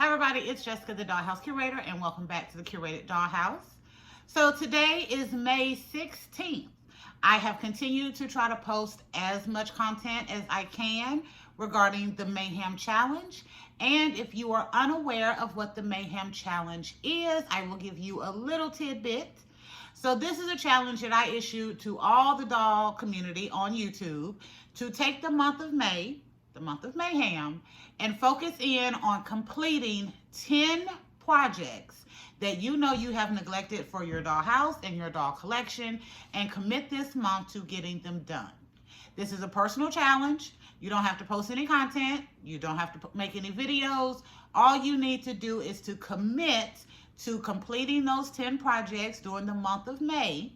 Hi everybody, it's Jessica, the Dollhouse Curator, and welcome back to the Curated Dollhouse. So today is May 16th. I have continued to try to post as much content as I can regarding the MAYHAM Challenge. And if you are unaware of what the MAYHAM Challenge is, I will give you a little tidbit. So this is a challenge that I issued to all the doll community on YouTube to take the month of May, the month of MAYHAM, and focus in on completing 10 projects that you know you have neglected for your dollhouse and your doll collection, and commit this month to getting them done. This is a personal challenge. You don't have to post any content. You don't have to make any videos. All you need to do is to commit to completing those 10 projects during the month of May.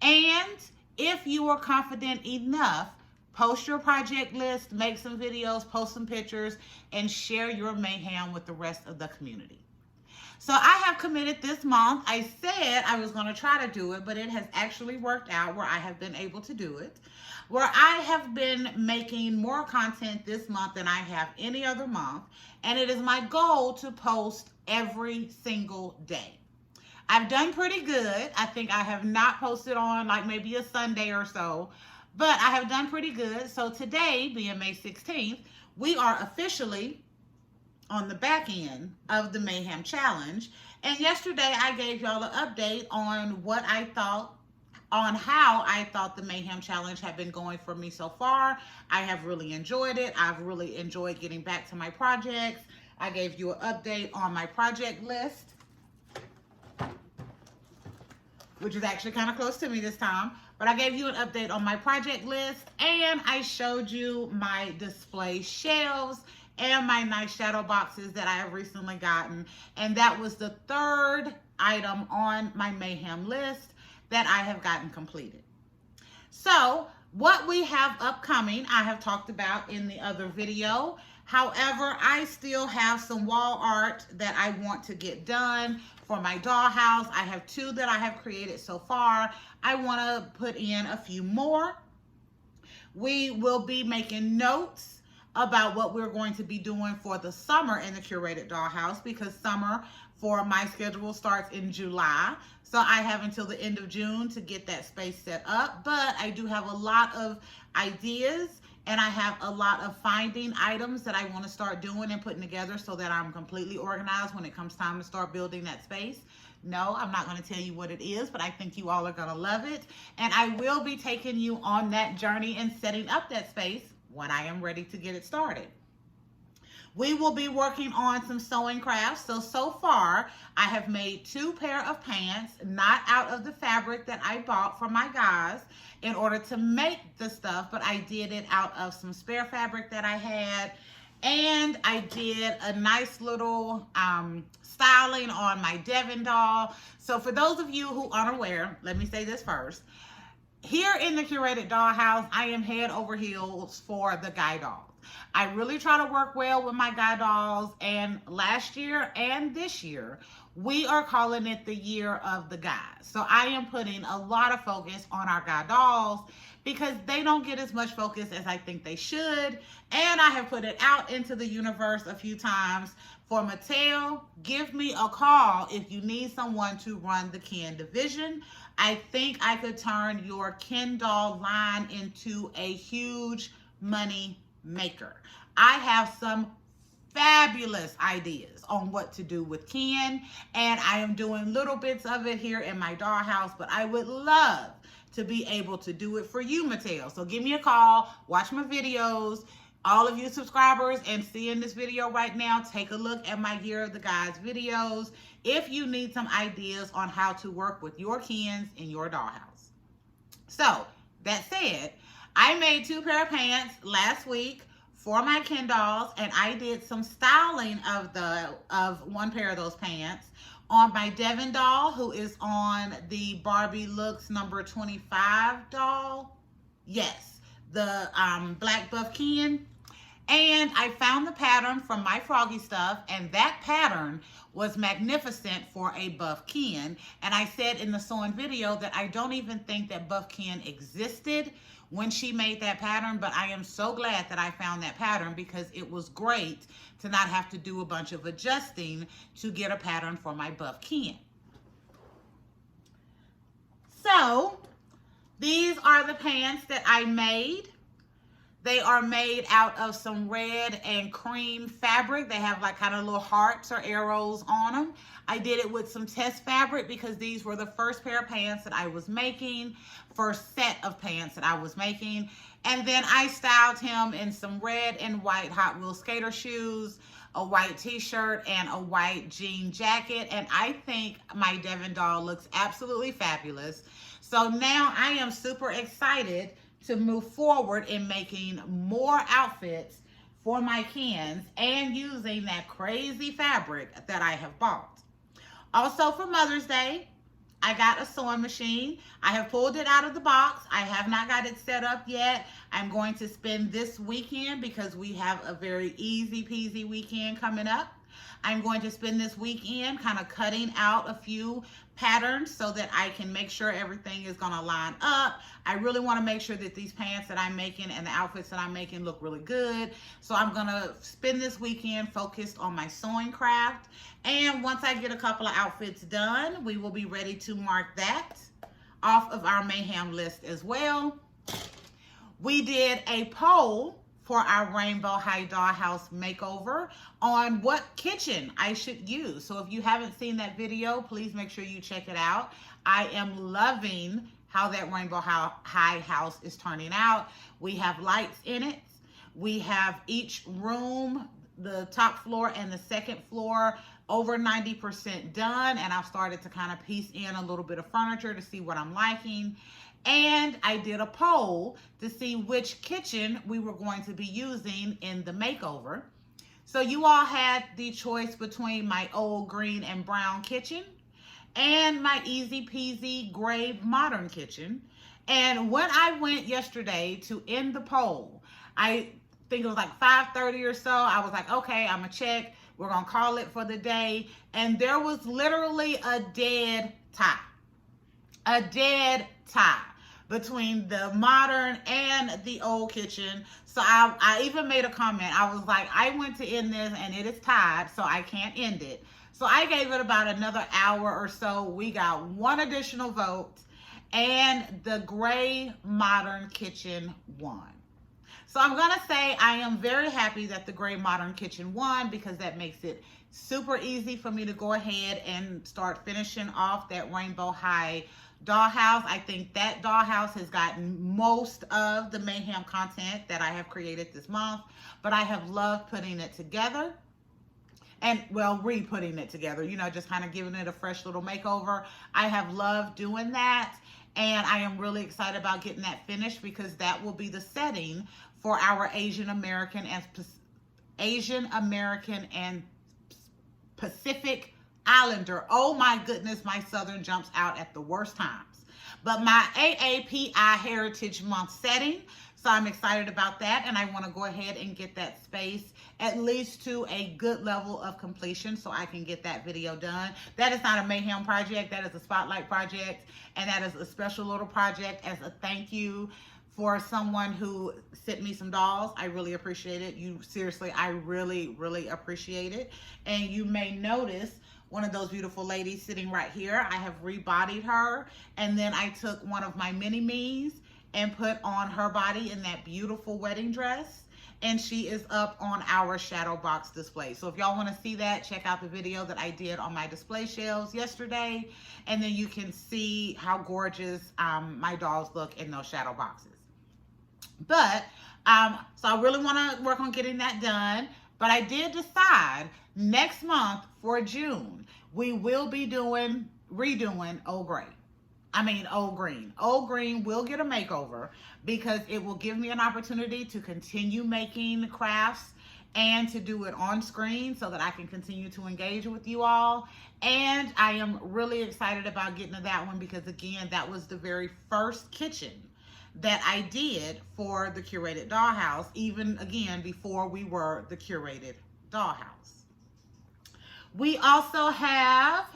And if you are confident enough, post your project list, make some videos, post some pictures, and share your MAYHAM with the rest of the community. So I have committed this month. I said I was going to try to do it, but it has actually worked out where I have been able to do it, where I have been making more content this month than I have any other month, and it is my goal to post every single day. I've done pretty good. I think I have not posted on like maybe a Sunday or so, but I have done pretty good. So today, being May 16th, we are officially on the back end of the MAYHAM Challenge. And yesterday I gave y'all an update on what I thought, on how I thought the MAYHAM Challenge had been going for me so far. I have really enjoyed it. I've really enjoyed getting back to my projects. I gave you an update on my project list, which is actually kind of close to me this time. But I gave you an update on my project list, and I showed you my display shelves and my nice shadow boxes that I have recently gotten. And that was the third item on my MAYHAM list that I have gotten completed. So what we have upcoming, I have talked about in the other video. However, I still have some wall art that I want to get done for my dollhouse. I have 2 that I have created so far. I want to put in a few more. We will be making notes about what we're going to be doing for the summer in the Curated Dollhouse, because summer for my schedule starts in July. So I have until the end of June to get that space set up. But I do have a lot of ideas, and I have a lot of finding items that I want to start doing and putting together so that I'm completely organized when it comes time to start building that space. No, I'm not going to tell you what it is, but I think you all are going to love it. And I will be taking you on that journey and setting up that space when I am ready to get it started. We will be working on some sewing crafts. So far, I have made 2 pair of pants, not out of the fabric that I bought for my guys in order to make the stuff, but I did it out of some spare fabric that I had. And I did a nice little styling on my Devon doll. So for those of you who aren't aware, let me say this first. Here in the Curated Dollhouse, I am head over heels for the guy dolls. I really try to work well with my guy dolls, and last year and this year, we are calling it the year of the guys. So I am putting a lot of focus on our guy dolls because they don't get as much focus as I think they should. And I have put it out into the universe a few times. For Mattel, give me a call if you need someone to run the Ken division. I think I could turn your Ken doll line into a huge money maker. I have some fabulous ideas on what to do with Ken, and I am doing little bits of it here in my dollhouse, but I would love to be able to do it for you, Mattel. So give me a call, watch my videos. All of you subscribers and seeing this video right now, take a look at my Year of the Guys videos if you need some ideas on how to work with your Kens in your dollhouse. So that said, I made 2 pair of pants last week for my Ken dolls, and I did some styling of 1 pair of those pants on my Devon doll, who is on the Barbie Looks number 25 doll. Yes, the black buff Ken. And I found the pattern from my Froggy stuff, and that pattern was magnificent for a buff Ken. And I said in the sewing video that I don't even think that buff Ken existed when she made that pattern, but I am so glad that I found that pattern because it was great to not have to do a bunch of adjusting to get a pattern for my buff can. So these are the pants that I made. They are made out of some red and cream fabric. They have like kind of little hearts or arrows on them. I did it with some test fabric because these were the first pair of pants that I was making, first set of pants that I was making. And then I styled him in some red and white Hot Wheels skater shoes, a white t-shirt, and a white jean jacket. And I think my Devon doll looks absolutely fabulous. So now I am super excited to move forward in making more outfits for my cans and using that crazy fabric that I have bought. Also for Mother's Day, I got a sewing machine. I have pulled it out of the box. I have not got it set up yet. I'm going to spend this weekend because we have a very easy peasy weekend coming up. I'm going to spend this weekend kind of cutting out a few patterns so that I can make sure everything is going to line up. I really want to make sure that these pants that I'm making and the outfits that I'm making look really good. So I'm going to spend this weekend focused on my sewing craft. And once I get a couple of outfits done, we will be ready to mark that off of our Mayhem list as well. We did a poll for our Rainbow High Dollhouse makeover on what kitchen I should use. So if you haven't seen that video, please make sure you check it out. I am loving how that Rainbow High house is turning out. We have lights in it. We have each room, the top floor and the second floor, over 90% done. And I've started to kind of piece in a little bit of furniture to see what I'm liking. And I did a poll to see which kitchen we were going to be using in the makeover. So you all had the choice between my old green and brown kitchen and my easy peasy gray modern kitchen. And when I went yesterday to end the poll, I think it was like 5:30 or so, I was like, okay, I'm gonna check. We're gonna call it for the day. And there was literally a dead tie. A dead tie between the modern and the old kitchen. So I even made a comment. I was like, I went to end this and it is tied, so I can't end it. So I gave it about another hour or so. We got one additional vote and the gray modern kitchen won. So I'm gonna say I am very happy that the gray modern kitchen won because that makes it super easy for me to go ahead and start finishing off that Rainbow High Dollhouse. I think that Dollhouse has gotten most of the Mayhem content that I have created this month, but I have loved putting it together and, well, re-putting it together, you know, just kind of giving it a fresh little makeover. I have loved doing that, and I am really excited about getting that finished because that will be the setting for our Asian American and Pacific Islander. Oh my goodness, my Southern jumps out at the worst times. But my AAPI Heritage Month setting, so I'm excited about that, and I want to go ahead and get that space at least to a good level of completion so I can get that video done. That is not a Mayhem project, that is a Spotlight project, and that is a special little project as a thank you for someone who sent me some dolls. I really appreciate it. Seriously, I really, really appreciate it. And you may notice one of those beautiful ladies sitting right here. I have rebodied her, and then I took one of my mini-me's and put on her body in that beautiful wedding dress, and she is up on our shadow box display. So if y'all want to see that, check out the video that I did on my display shelves yesterday, and then you can see how gorgeous my dolls look in those shadow boxes. But so I really want to work on getting that done. But I did decide next month for June, we will be redoing Old Gray. Old Green. Old Green will get a makeover because it will give me an opportunity to continue making crafts and to do it on screen so that I can continue to engage with you all. And I am really excited about getting to that one because, again, that was the very first kitchen that I did for the Curated Dollhouse, even, again, before we were the Curated Dollhouse. We also have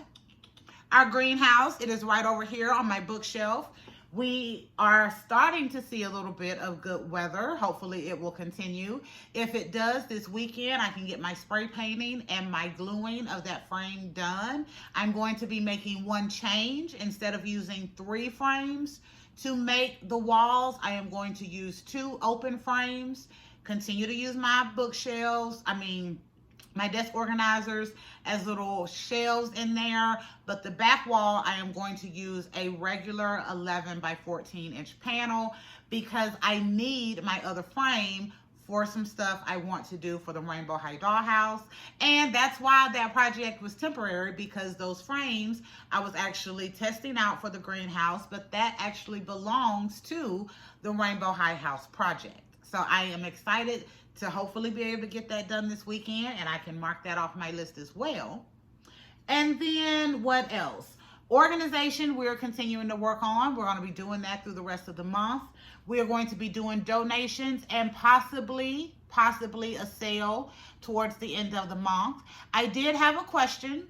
our greenhouse. It is right over here on my bookshelf. We are starting to see a little bit of good weather. Hopefully it will continue. If it does this weekend, I can get my spray painting and my gluing of that frame done. I'm going to be making one change. Instead of using 3 frames to make the walls, I am going to use 2 open frames. Continue to use my bookshelves. My desk organizers as little shelves in there, but the back wall I am going to use a regular 11 by 14 inch panel because I need my other frame for some stuff I want to do for the Rainbow High Dollhouse. And that's why that project was temporary, because those frames I was actually testing out for the greenhouse, but that actually belongs to the Rainbow High House project. So I am excited to hopefully be able to get that done this weekend, and I can mark that off my list as well. And then what else? Organization, we're continuing to work on. We're going to be doing that through the rest of the month. We are going to be doing donations and possibly a sale towards the end of the month. I did have a question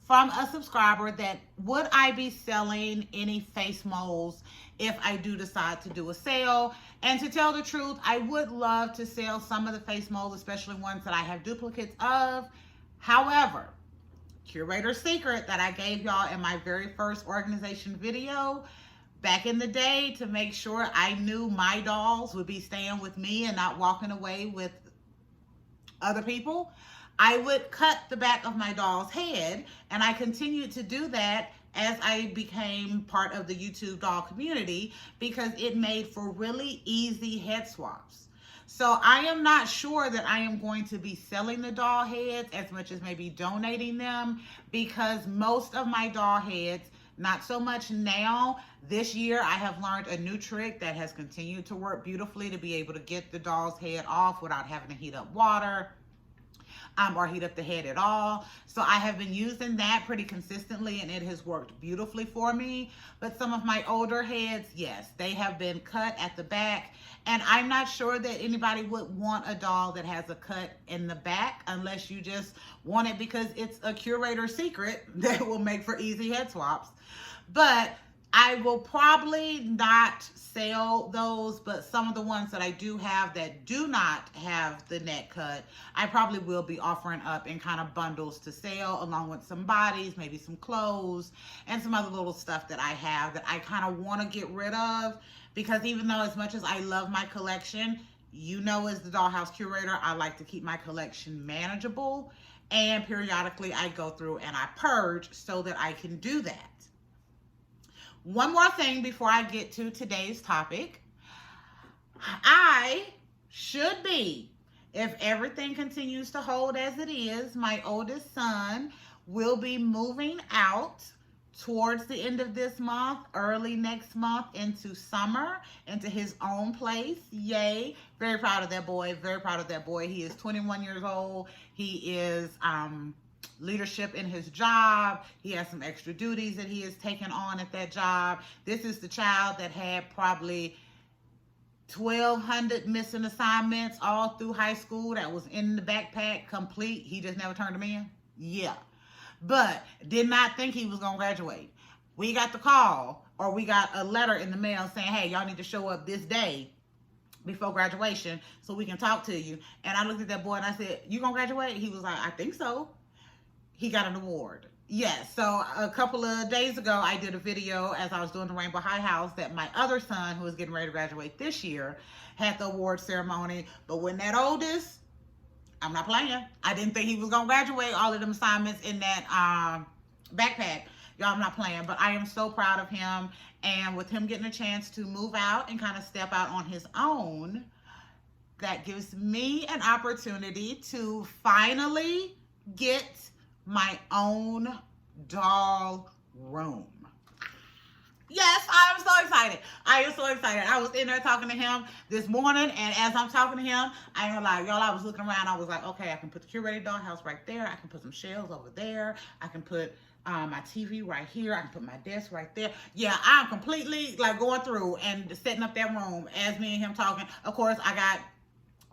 from a subscriber that would I be selling any face molds if I do decide to do a sale. And to tell the truth, I would love to sell some of the face molds, especially ones that I have duplicates of. However, curator secret that I gave y'all in my very first organization video back in the day, to make sure I knew my dolls would be staying with me and not walking away with other people, I would cut the back of my doll's head, and I continued to do that as I became part of the YouTube doll community because it made for really easy head swaps. So I am not sure that I am going to be selling the doll heads as much as maybe donating them, because most of my doll heads, not so much now. This year I have learned a new trick that has continued to work beautifully to be able to get the doll's head off without having to heat up water or heat up the head at all. So I have been using that pretty consistently, and it has worked beautifully for me. But some of my older heads, yes, they have been cut at the back, and I'm not sure that anybody would want a doll that has a cut in the back unless you just want it because it's a curator secret that will make for easy head swaps. But I will probably not sell those, but some of the ones that I do have that do not have the neck cut, I probably will be offering up in kind of bundles to sell, along with some bodies, maybe some clothes, and some other little stuff that I have that I kind of want to get rid of, because even though as much as I love my collection, you know, as the Dollhouse curator, I like to keep my collection manageable, and periodically I go through and I purge so that I can do that. One more thing before I get to today's topic. I should be, if everything continues to hold as it is, my oldest son will be moving out towards the end of this month, early next month, into summer, into his own place. Yay. Very proud of that boy. Very proud of that boy. He is 21 years old. He is leadership in his job. He has some extra duties that he has taken on at that job. This is the child that had probably 1,200 missing assignments all through high school that was in the backpack complete. He just never turned them in. Yeah. But did not think he was going to graduate. We got the call, or we got a letter in the mail saying, hey, y'all need to show up this day before graduation so we can talk to you. And I looked at that boy and I said, you going to graduate? He was like, I think so. He got an award. Yes. So a couple of days ago, I did a video as I was doing the Rainbow High House that my other son, who was getting ready to graduate this year, had the award ceremony. But when that oldest, I'm not playing. I didn't think he was going to graduate all of them assignments in that backpack. Y'all, I'm not playing. But I am so proud of him. And with him getting a chance to move out and kind of step out on his own, that gives me an opportunity to finally get my own doll room. Yes, I am so excited. I am so excited. I was in there talking to him this morning, and as I'm talking to him, I ain't gonna lie, y'all, I was looking around. I was like, okay, I can put the curated dollhouse right there. I can put some shelves over there. I can put my TV right here. I can put my desk right there. Yeah, I'm completely like going through and setting up that room as me and him talking. Of course, I got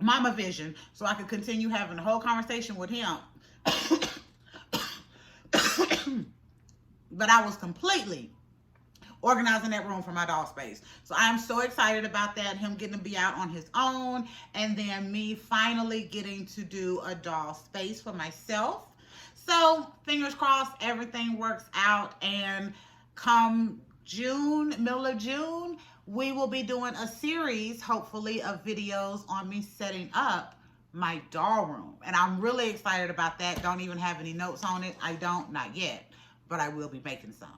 mama vision, so I could continue having the whole conversation with him. But I was completely organizing that room for my doll space. So I'm so excited about that, him getting to be out on his own, and then me finally getting to do a doll space for myself. So fingers crossed everything works out, and come June, middle of June, we will be doing a series, hopefully, of videos on me setting up my doll room. And I'm really excited about that. Don't even have any notes on it. I don't, not yet, but I will be making some.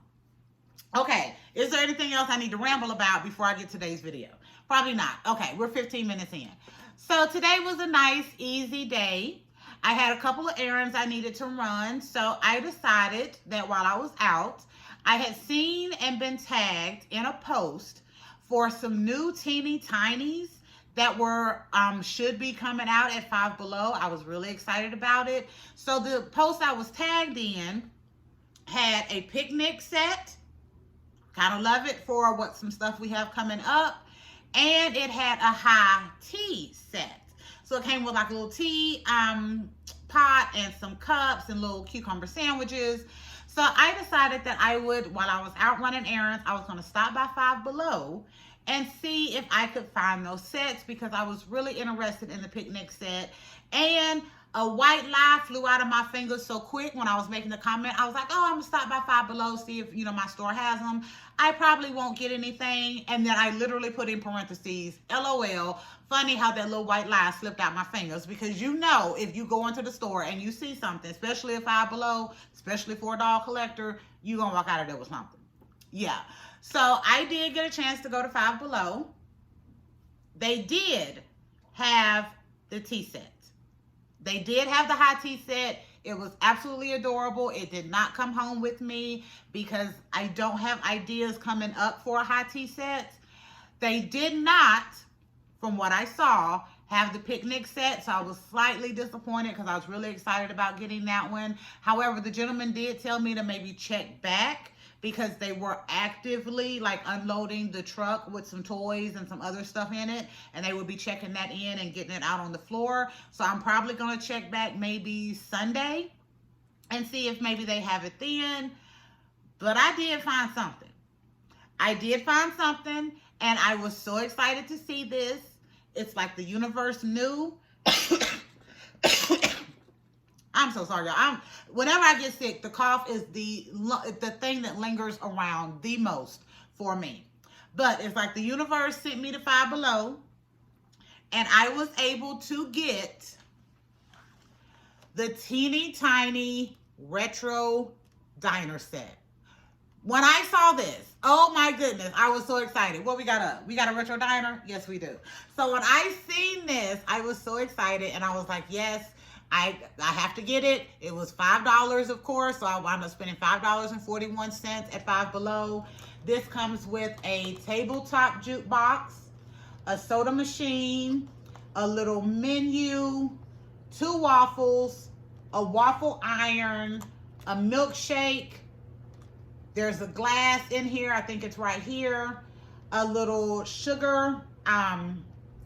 Okay, is there anything else I need to ramble about before I get today's video? Probably not. Okay, we're 15 minutes in. So today was a nice, easy day. I had a couple of errands I needed to run, so I decided that while I was out, I had seen and been tagged in a post for some new teeny tinies that were should be coming out at Five Below. I was really excited about it. So the post I was tagged in had a picnic set. Kind of love it for what some stuff we have coming up. And it had a high tea set. So it came with like a little tea pot and some cups and little cucumber sandwiches. So I decided that I would, while I was out running errands, I was going to stop by Five Below and see if I could find those sets, because I was really interested in the picnic set. And a white lie flew out of my fingers so quick when I was making the comment. I was like, oh, I'm going to stop by Five Below, see if, my store has them. I probably won't get anything. And then I literally put in parentheses, LOL. Funny how that little white lie slipped out my fingers, because if you go into the store and you see something, especially at Five Below, especially for a doll collector, you're going to walk out of there with something. Yeah. So I did get a chance to go to Five Below. They did have the tea set. They did have the high tea set. It was absolutely adorable. It did not come home with me because I don't have ideas coming up for a high tea set. They did not, from what I saw, have the picnic set, so I was slightly disappointed because I was really excited about getting that one. However, the gentleman did tell me to maybe check back, because they were actively like unloading the truck with some toys and some other stuff in it, and they would be checking that in and getting it out on the floor. So I'm probably going to check back maybe Sunday and see if maybe they have it then. But I did find something. And I was so excited to see this. It's like the universe knew. I'm so sorry, y'all. Whenever I get sick, the cough is the thing that lingers around the most for me. But it's like the universe sent me to Five Below, and I was able to get the teeny tiny retro diner set. When I saw this, oh my goodness, I was so excited. What we got up? We got a retro diner? Yes, we do. So when I seen this, I was so excited, and I was like, yes, I have to get it. It was $5, of course, so I wound up spending $5.41 at Five Below. This comes with a tabletop jukebox, a soda machine, a little menu, 2 waffles, a waffle iron, a milkshake. There's a glass in here. I think it's right here. A little sugar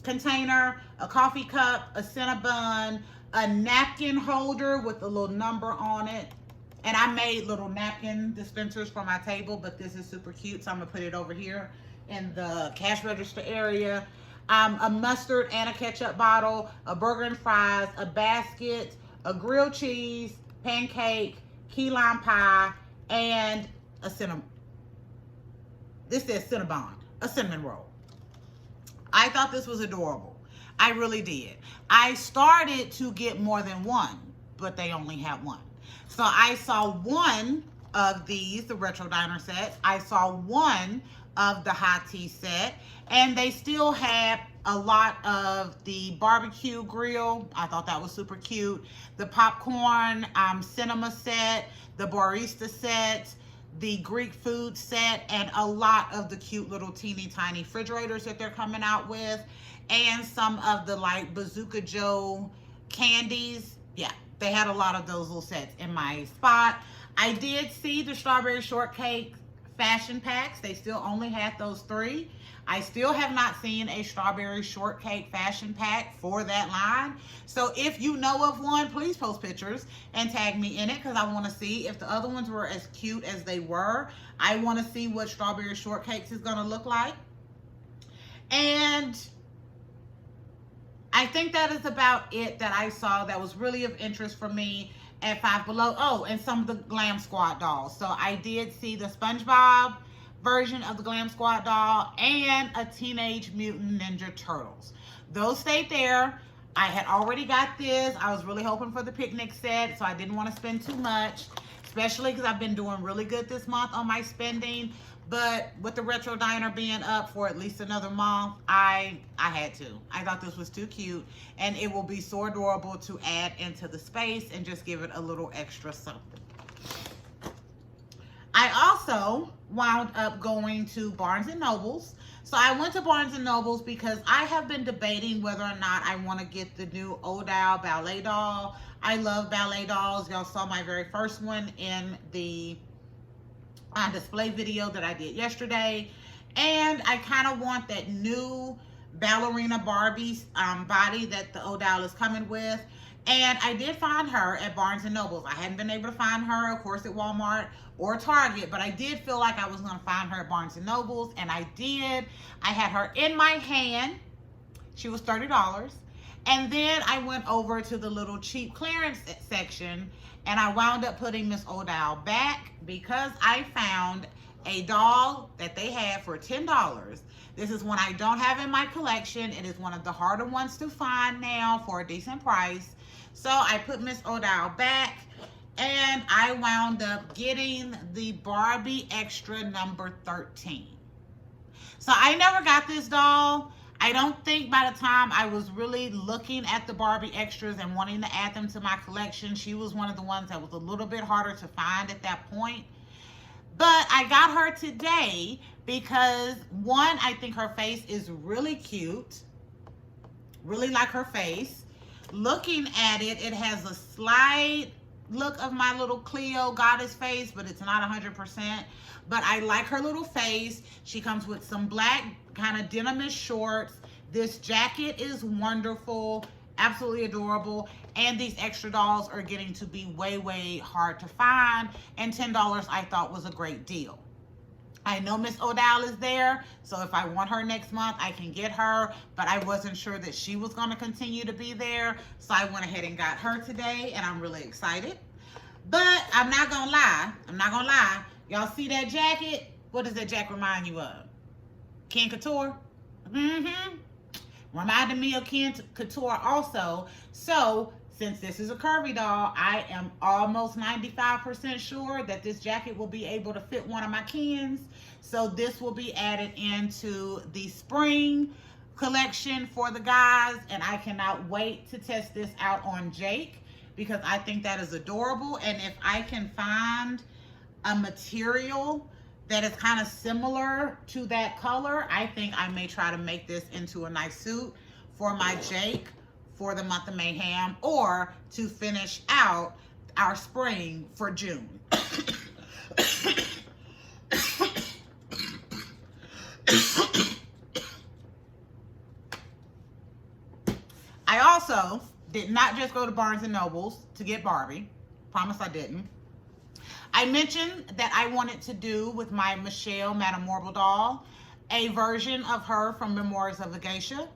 container, a coffee cup, a Cinnabon, a napkin holder with a little number on it. And I made little napkin dispensers for my table, but this is super cute, so I'm gonna put it over here in the cash register area. A mustard and a ketchup bottle, a burger and fries, a basket, a grilled cheese, pancake, key lime pie, and a cinnamon. This says Cinnabon, a cinnamon roll. I thought this was adorable. I really did. I started to get more than one, but they only had one. So I saw one of these, the retro diner sets. I saw one of the high tea set, and they still had a lot of the barbecue grill. I thought that was super cute. The popcorn cinema set, the barista set, the Greek food set, and a lot of the cute little teeny tiny refrigerators that they're coming out with, and some of the like Bazooka Joe candies. Yeah, they had a lot of those little sets in my spot. I did see the strawberry shortcake fashion packs. They still only had those 3. I still have not seen a strawberry shortcake fashion pack for that line. So if you know of one, please post pictures and tag me in it, because I want to see if the other ones were as cute as they were. I want to see what strawberry shortcakes is going to look like. And I think that is about it that I saw that was really of interest for me at Five Below. Oh, and some of the Glam Squad dolls. So I did see the SpongeBob version of the Glam Squad doll and a Teenage Mutant Ninja Turtles. Those stayed there. I had already got this. I was really hoping for the picnic set, so I didn't want to spend too much, especially because I've been doing really good this month on my spending. But with the Retro Diner being up for at least another month, I had to. I thought this was too cute, and it will be so adorable to add into the space and just give it a little extra something. I also wound up going to Barnes & Noble's. So I went to Barnes & Noble's because I have been debating whether or not I want to get the new O'Dowd ballet doll. I love ballet dolls. Y'all saw my very first one in the display video that I did yesterday. And I kind of want that new ballerina Barbie body that the O'Dowd is coming with. And I did find her at Barnes & Noble's. I hadn't been able to find her, of course, at Walmart or Target, but I did feel like I was going to find her at Barnes & Noble's, and I did. I had her in my hand. She was $30. And then I went over to the little cheap clearance section, and I wound up putting Miss O'Dowd back because I found a doll that they had for $10. This is one I don't have in my collection. It is one of the harder ones to find now for a decent price. So I put Miss O'Dowd back, and I wound up getting the Barbie Extra number 13. So I never got this doll. I don't think by the time I was really looking at the Barbie Extras and wanting to add them to my collection, she was one of the ones that was a little bit harder to find at that point. But I got her today because, one, I think her face is really cute. Really like her face. Looking at it, it has a slight look of my little Cleo goddess face, but it's not 100%. But I like her little face. She comes with some black kind of denim shorts. This jacket is wonderful, absolutely adorable. And these extra dolls are getting to be way, way hard to find. And $10 I thought was a great deal. I know Miss O'Dowd is there, so if I want her next month, I can get her, but I wasn't sure that she was going to continue to be there, so I went ahead and got her today, and I'm really excited. But I'm not going to lie. Y'all see that jacket? What does that jacket remind you of? Ken Couture? Reminded me of Ken Couture also. So, since this is a curvy doll, I am almost 95% sure that this jacket will be able to fit one of my Kens. So this will be added into the spring collection for the guys. And I cannot wait to test this out on Jake because I think that is adorable. And if I can find a material that is kind of similar to that color, I think I may try to make this into a nice suit for my Jake for the month of Mayhem, or to finish out our spring for June. I also did not just go to Barnes & Noble's to get Barbie. Promise I didn't. I mentioned that I wanted to do with my Michelle Madame Marble doll a version of her from Memoirs of a Geisha.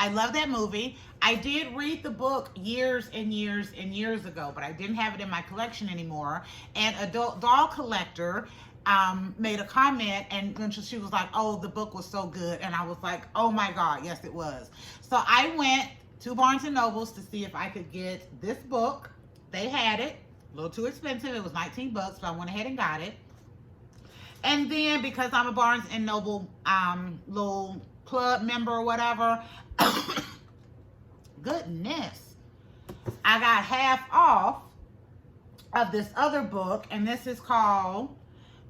I love that movie. I did read the book years and years and years ago, but I didn't have it in my collection anymore. And a doll collector made a comment, and then she was like, oh, the book was so good. And I was like, oh my God, yes, it was. So I went to Barnes & Noble's to see if I could get this book. They had it. A little too expensive. It was $19, so I went ahead and got it. And then because I'm a Barnes & Noble little club member or whatever, goodness, I got half off of this other book, and this is called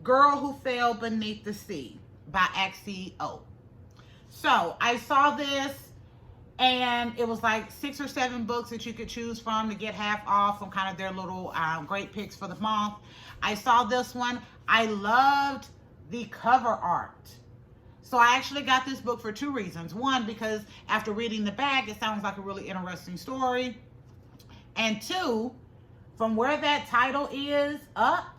Girl Who Fell Beneath the Sea by Axio. So I saw this, and it was like 6 or 7 books that you could choose from to get half off from kind of their little great picks for the month. I saw this one. I loved the cover art. So I actually got this book for 2 reasons. One, because after reading the back, it sounds like a really interesting story. And 2, from where that title is up,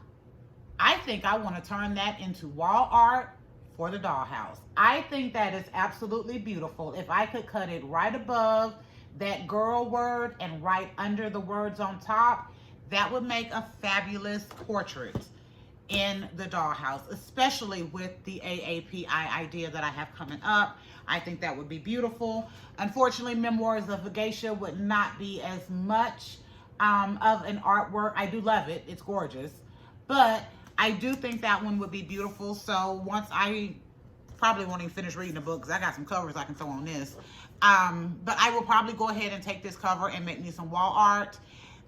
I think I want to turn that into wall art for the dollhouse. I think that is absolutely beautiful. If I could cut it right above that girl word and right under the words on top, that would make a fabulous portrait in the dollhouse, especially with the AAPI idea that I have coming up. I think that would be beautiful. Unfortunately, Memoirs of a Geisha would not be as much of an artwork. I do love it. It's gorgeous. But I do think that one would be beautiful. So once I probably won't even finish reading the book because I got some covers I can throw on this. But I will probably go ahead and take this cover and make me some wall art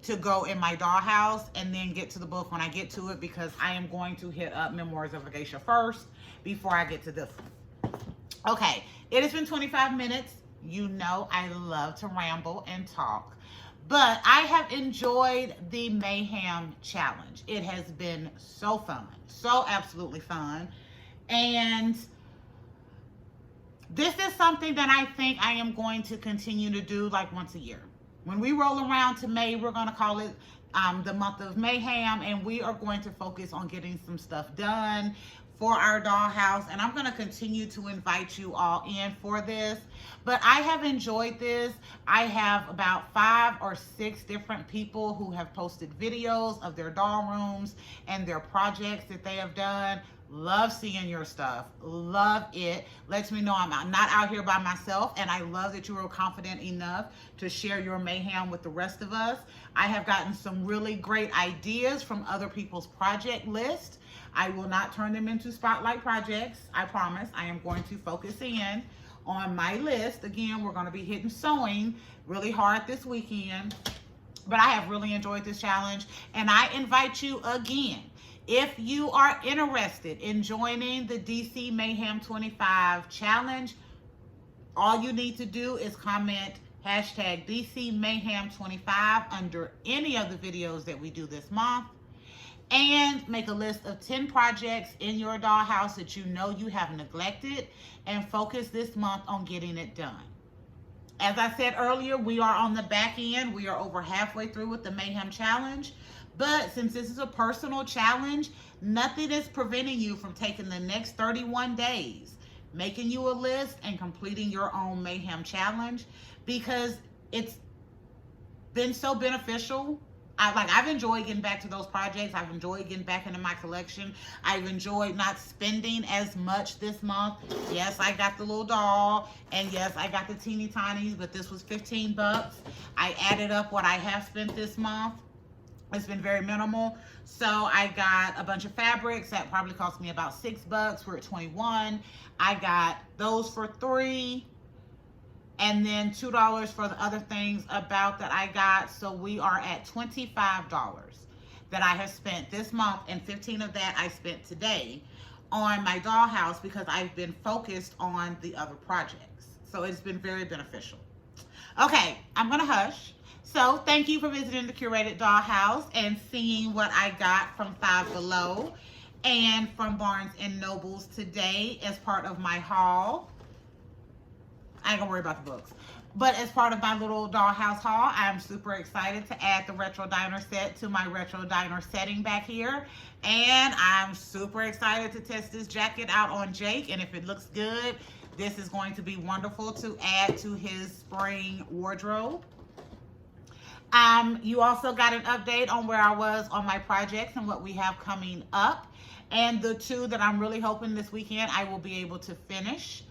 to go in my dollhouse and then get to the book when I get to it, because I am going to hit up Memoirs of a Geisha first before I get to this one. Okay, it has been 25 minutes. You know I love to ramble and talk, but I have enjoyed the Mayhem challenge. It has been so fun, so absolutely fun. And this is something that I think I am going to continue to do like once a year. When we roll around to May, we're going to call it the month of Mayhem, and we are going to focus on getting some stuff done for our dollhouse. And I'm going to continue to invite you all in for this. But I have enjoyed this. I have about 5 or 6 different people who have posted videos of their doll rooms and their projects that they have done. Love seeing your stuff. Love it. Lets me know I'm not out here by myself. And I love that you were confident enough to share your mayhem with the rest of us. I have gotten some really great ideas from other people's project list. I will not turn them into spotlight projects. I promise. I am going to focus in on my list. Again, we're going to be hitting sewing really hard this weekend. But I have really enjoyed this challenge. And I invite you again, if you are interested in joining the DC Mayhem 25 challenge, all you need to do is comment hashtag DC Mayhem 25 under any of the videos that we do this month, and make a list of 10 projects in your dollhouse that you know you have neglected, and focus this month on getting it done. As I said earlier, we are on the back end. We are over halfway through with the Mayhem challenge. But since this is a personal challenge, nothing is preventing you from taking the next 31 days, making you a list and completing your own Mayhem challenge, because it's been so beneficial. I've enjoyed getting back to those projects. I've enjoyed getting back into my collection. I've enjoyed not spending as much this month. Yes, I got the little doll, and yes, I got the teeny tinies, but this was 15 bucks. I added up what I have spent this month. It's been very minimal. So I got a bunch of fabrics that probably cost me about $6. We're at 21. I got those for $3. And then $2 for the other things about that I got. So we are at $25 that I have spent this month, and 15 of that I spent today on my dollhouse because I've been focused on the other projects. So it's been very beneficial. Okay, I'm gonna hush. So thank you for visiting the Curated Dollhouse and seeing what I got from Five Below and from Barnes & Nobles today as part of my haul. I ain't gonna worry about the books. But as part of my little dollhouse haul, I'm super excited to add the Retro Diner set to my Retro Diner setting back here. And I'm super excited to test this jacket out on Jake. And if it looks good, this is going to be wonderful to add to his spring wardrobe. You also got an update on where I was on my projects and what we have coming up. And the 2 that I'm really hoping this weekend I will be able to finish.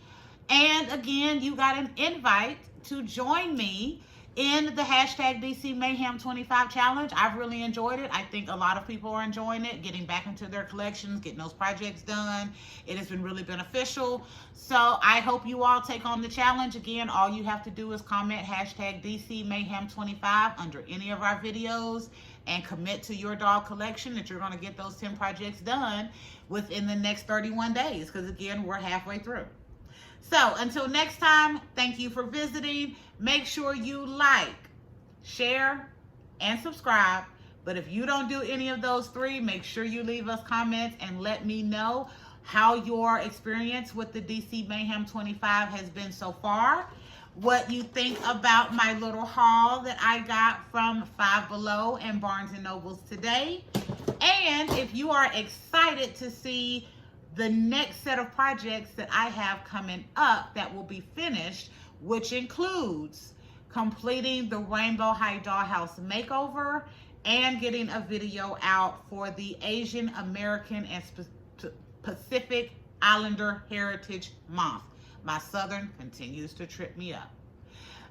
And again, you got an invite to join me in the hashtag DC Mayhem 25 challenge. I've really enjoyed it. I think a lot of people are enjoying it, getting back into their collections, getting those projects done. It has been really beneficial. So I hope you all take on the challenge. Again, all you have to do is comment hashtag DC Mayhem 25 under any of our videos and commit to your doll collection that you're going to get those 10 projects done within the next 31 days. Because again, we're halfway through. So until next time, thank you for visiting. Make sure you like, share, and subscribe. But if you don't do any of those 3, make sure you leave us comments and let me know how your experience with the DC Mayhem 25 has been so far, what you think about my little haul that I got from Five Below and Barnes & Nobles today, and if you are excited to see the next set of projects that I have coming up that will be finished, which includes completing the Rainbow High Dollhouse makeover and getting a video out for the Asian American and Pacific Islander Heritage Month. My Southern continues to trip me up.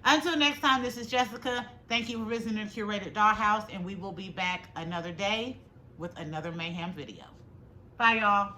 Until next time, this is Jessica. Thank you for visiting the Curated Dollhouse, and we will be back another day with another Mayhem video. Bye, y'all.